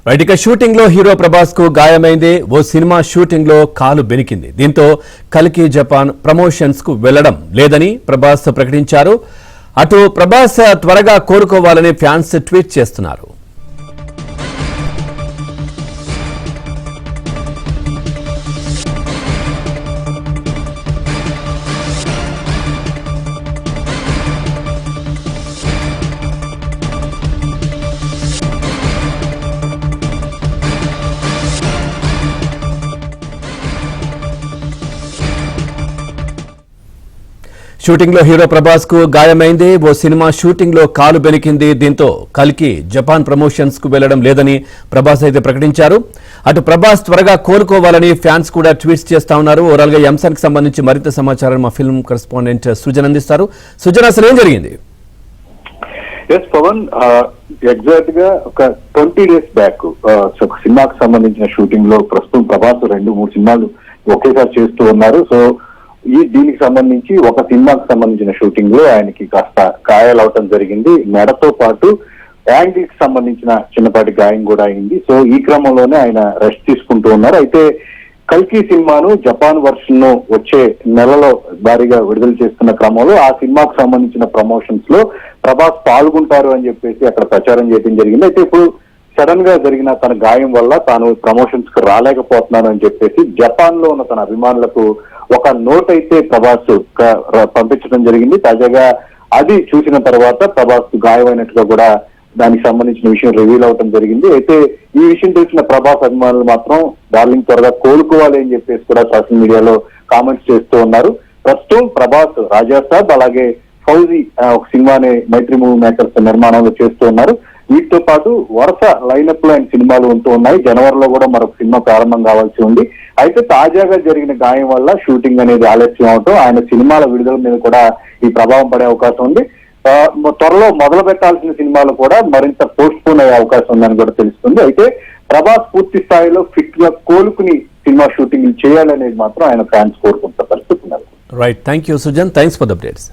Right shooting లో hero Prabhas కు గాయమైంది. ఓ cinema shooting లో కాలు బెనికింది. దీంతో కల్కి జపాన్ ప్రమోషన్స్ కు వెళ్లడం లేదని ప్రభాస్ ప్రకటించారు. అటు ప్రభాస్ త్వరగా కోలుకోవాలని ఫ్యాన్స్ ట్వీట్ చేస్తున్నారు. షూటింగ్ లో హీరో ప్రభాస్ కు గాయమైంది. ఓ సినిమా షూటింగ్ లో కాలు బెనికింది. దీంతో కల్కి జపాన్ ప్రమోషన్స్ కు వెళ్లడం లేదని ప్రభాస్ అయితే ప్రకటించారు. అటు ప్రభాస్ త్వరగా కోలుకోవాలని ఫ్యాన్స్ కూడా ట్వీట్స్ చేస్తా ఉన్నారు. ఓవరాల్ గా ఈ అంశానికి సంబంధించి మరింత సమాచారం మా ఫిల్మ్ కరెస్పాండెంట్ సుజన్ అందిస్తారు. సుజన్, అసలు ఏం జరిగింది? పవన్, ఎగ్జాక్ట్ గా ఒక 20 days బ్యాక్ సినిమాకి సంబంధించిన షూటింగ్ లో ప్రస్తుతం ప్రభాస్ 2-3 సినిమాలు ఒకేసారి చేస్తూ ఉన్నారు. సో దీనికి సంబంధించి ఒక సినిమాకి సంబంధించిన షూటింగ్ లో ఆయనకి కాస్త గాయాలు అవటం జరిగింది. మెడతో పాటు యాంగిల్ కి సంబంధించిన చిన్నపాటి గాయం కూడా అయింది. సో ఈ క్రమంలోనే ఆయన రెస్ట్ తీసుకుంటూ ఉన్నారు. అయితే కల్కి సినిమాను జపాన్ వర్షన్ ను వచ్చే నెలలో భారీగా విడుదల చేస్తున్న క్రమంలో ఆ సినిమాకు సంబంధించిన ప్రమోషన్స్ లో ప్రభాస్ పాల్గొంటారు అని చెప్పేసి అక్కడ ప్రచారం చేయడం జరిగింది. అయితే ఇప్పుడు సడన్ గా జరిగిన తన గాయం వల్ల తాను ప్రమోషన్స్ కు రాలేకపోతున్నాను అని చెప్పేసి జపాన్ లో ఉన్న తన అభిమానులకు ఒక నోట్ అయితే ప్రభాస్ పంపించడం జరిగింది. తాజాగా అది చూసిన తర్వాత ప్రభాస్ కు గాయమైనట్టుగా కూడా దానికి సంబంధించిన విషయం రివీల్ అవడం జరిగింది. అయితే ఈ విషయం తెలిసిన ప్రభాస్ అభిమానులు మాత్రం డార్లింగ్ త్వరగా కోలుకోవాలి అని చెప్పేసి కూడా సోషల్ మీడియాలో కామెంట్స్ చేస్తూ ఉన్నారు. ప్రస్తుతం ప్రభాస్ రాజాసాబ్ అలాగే ఫౌజీ ఒక సినిమాని మైత్రి మూవీ మేకర్స్ నిర్మాణంలో చేస్తూ ఉన్నారు. వీటితో పాటు వరుస లైనప్ లో ఆయన సినిమాలు ఉంటూ ఉన్నాయి. జనవరిలో కూడా మరొక సినిమా ప్రారంభం కావాల్సి ఉంది. అయితే తాజాగా జరిగిన గాయం వల్ల షూటింగ్ అనేది ఆలస్యం అవటం, ఆయన సినిమాల విడుదల మీద కూడా ఈ ప్రభావం పడే అవకాశం ఉంది. త్వరలో మొదలు పెట్టాల్సిన సినిమాలు కూడా మరింత పోస్ట్ పోన్ అయ్యే అవకాశం ఉందని కూడా తెలుస్తుంది. అయితే ప్రభాస్ పూర్తి స్థాయిలో ఫిట్ గా కోలుకుని సినిమా షూటింగ్ చేయాలనేది మాత్రం ఆయన ఫ్యాన్స్ కోరుకుంటున్న పరిస్థితి ఉన్నారు. Right, thank you Sujan, thanks for the updates.